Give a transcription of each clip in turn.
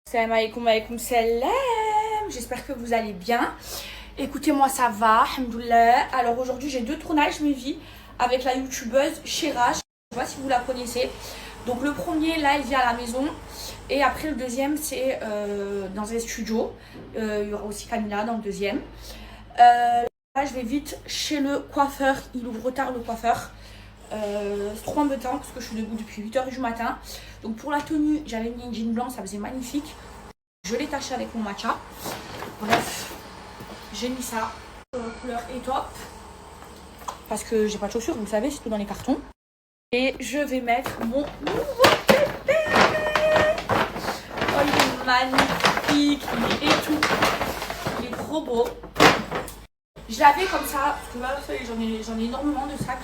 Salam alaikum, alaikum salam. J'espère que vous allez bien. Écoutez, moi ça va, alhamdoulilah. Alors aujourd'hui j'ai deux tournages mes vies avec la youtubeuse Shira. Je sais pas si vous la connaissez. Donc le premier là il vient à la maison. Et après le deuxième c'est dans un studio. Il y aura aussi Camilla dans le deuxième. Là je vais vite chez le coiffeur. Il ouvre tard le coiffeur. C'est trop embêtant parce que je suis debout depuis 8h du matin. Donc pour la tenue j'avais mis une jean blanc, ça faisait magnifique. Je l'ai taché avec mon matcha. Bref, j'ai mis ça. La couleur est top parce que j'ai pas de chaussures, vous le savez, c'est tout dans les cartons. Et je vais mettre mon nouveau bébé. Oh, il est magnifique, il est tout. Il est trop beau. Je l'avais comme ça, parce que là, j'en ai énormément de sacs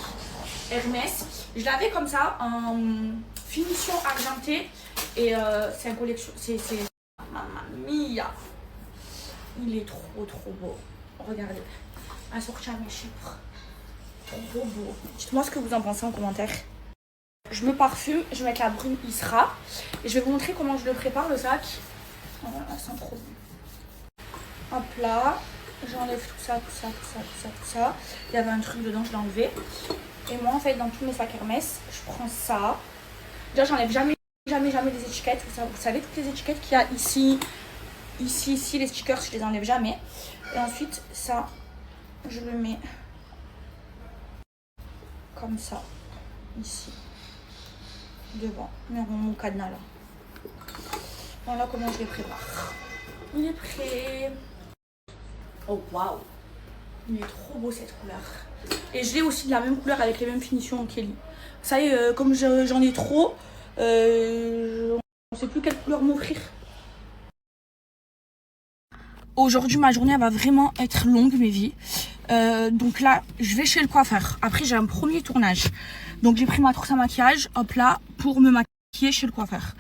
Hermès. Je l'avais comme ça en finition argentée. Et c'est une collection, c'est Mamma mia. Il est trop beau. Regardez, assorti à mes chypres. Trop beau. Dites-moi ce que vous en pensez en commentaire. Je me parfume, je vais mettre la brune Isra. Et je vais vous montrer comment je le prépare le sac. Voilà, sans problème. Hop là. J'enlève tout ça. Il y avait un truc dedans, je l'ai enlevé. Et moi, en fait, dans tous mes sacs Hermès, je prends ça. Déjà, j'enlève jamais des étiquettes. Vous savez, toutes les étiquettes qu'il y a ici, les stickers, je les enlève jamais. Et ensuite, ça, je le mets comme ça, ici, devant, mon cadenas là. Voilà comment je les prépare. Il est prêt. Oh waouh, il est trop beau cette couleur. Et je l'ai aussi de la même couleur avec les mêmes finitions Kelly. Ça y est, comme j'en ai trop, je ne sais plus quelle couleur m'offrir. Aujourd'hui, ma journée elle va vraiment être longue, mes vies. Donc là, je vais chez le coiffeur. Après, j'ai un premier tournage. Donc j'ai pris ma trousse à maquillage, hop là, pour me maquiller chez le coiffeur.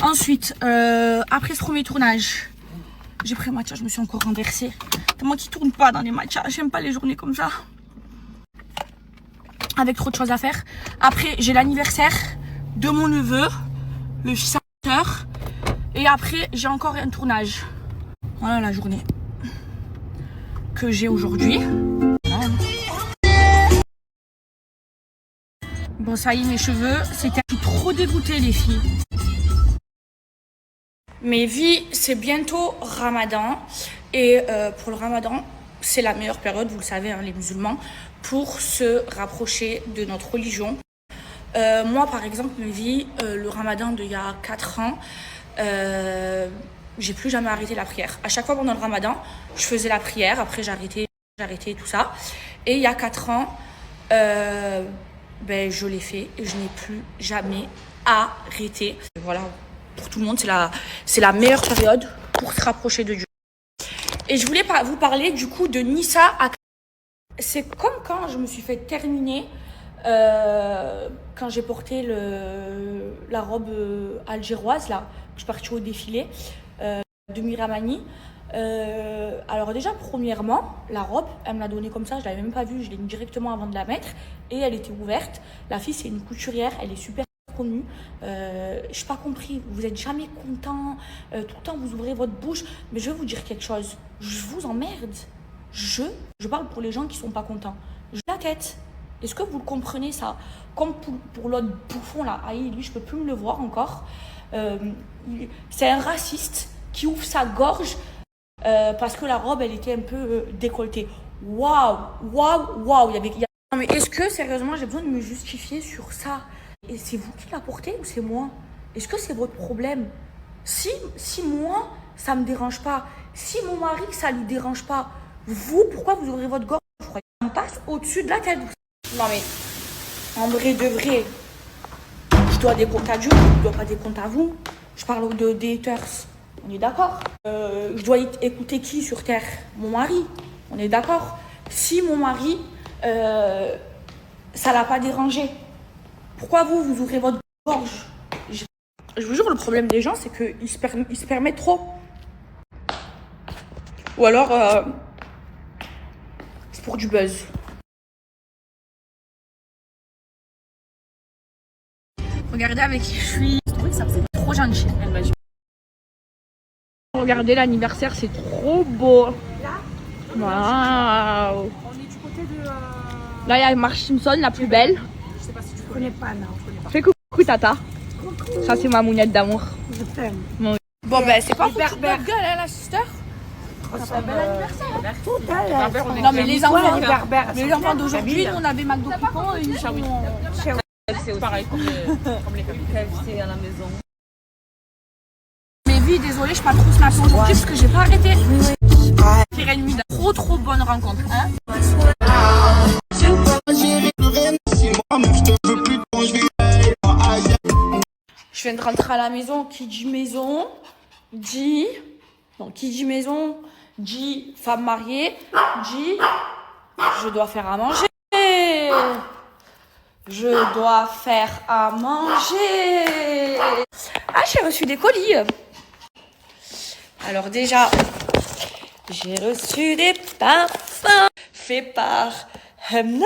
Ensuite, après ce premier tournage, j'ai pris un matcha, je me suis encore renversée. C'est moi qui tourne pas dans les matchas, j'aime pas les journées comme ça. Avec trop de choses à faire. Après, j'ai l'anniversaire de mon neveu, le fils à ma soeur. Et après, j'ai encore un tournage. Voilà la journée que j'ai aujourd'hui. Bon, ça y est, mes cheveux, c'était trop dégoûté, les filles. Mes vies, c'est bientôt Ramadan. Et pour le Ramadan, c'est la meilleure période, vous le savez, hein, les musulmans, pour se rapprocher de notre religion. Moi, par exemple, mes vies, le Ramadan d'il y a 4 ans, j'ai plus jamais arrêté la prière. À chaque fois pendant le Ramadan, je faisais la prière. Après, j'ai arrêté tout ça. Et il y a 4 ans, je l'ai fait et je n'ai plus jamais arrêté. Voilà, pour tout le monde, c'est la meilleure période pour se rapprocher de Dieu. Et je voulais vous parler du coup de Nissa. C'est comme quand je me suis fait terminer, quand j'ai porté la robe algéroise, là, je suis partie au défilé de Miramani. Alors déjà, premièrement, la robe, elle me l'a donnée comme ça, je l'avais même pas vue, je l'ai mis directement avant de la mettre et elle était ouverte. La fille, c'est une couturière, elle est super connue. Je n'ai pas compris, vous êtes jamais content, tout le temps vous ouvrez votre bouche, mais je vais vous dire quelque chose, je vous emmerde. Je parle pour les gens qui sont pas contents. J'ai la tête. Est-ce que vous le comprenez ça? Comme pour l'autre bouffon là, aïe, lui je peux plus me le voir encore. C'est un raciste qui ouvre sa gorge parce que la robe elle était un peu décolletée. Waouh. Non mais est-ce que sérieusement j'ai besoin de me justifier sur ça? Et c'est vous qui la portez ou c'est moi? Est-ce que c'est votre problème? Si moi ça me dérange pas, si mon mari ça lui dérange pas, vous, pourquoi vous ouvrez votre gorge? Je crois qu'on passe au-dessus de la tête. Non mais, en vrai de vrai, je dois des comptes à Dieu, je dois pas des comptes à vous. Je parle des haters, on est d'accord. Je dois écouter qui sur terre? Mon mari, on est d'accord. Si mon mari, ça l'a pas dérangé, pourquoi vous ouvrez votre gorge? Je vous jure, le problème des gens, c'est qu'ils se permettent trop. Ou alors... c'est pour du buzz. Regardez avec qui je suis. Je trouvais que ça faisait trop gentil. Regardez l'anniversaire, c'est trop beau. Waouh. On est du côté de... Là, il y a Marge Simpson, la plus belle. Je sais pas si tu connais pas, non. Je connais pas. Fais coucou Tata. Ça, c'est ma mounette d'amour. Je t'aime. Bon, ben, c'est pas Les pour toute berbères. notre gueule, hein, la sister. Bel anniversaire. Tout à l'heure. Non, mais les enfants, les berbères, les enfants d'aujourd'hui, nous, on avait McDo Picon et ils sont... C'est pareil comme les KFC à la maison. Mais vie, désolée, je suis pas trop snap aujourd'hui parce que j'ai pas arrêté. Faire une nuit de trop bonne rencontre, hein. Je viens de rentrer à la maison. Qui dit maison dit... Non, qui dit maison dit femme mariée dit je dois faire à manger. Je dois faire à manger. Ah, j'ai reçu des colis. Alors déjà, j'ai reçu des parfums faits par Hemna.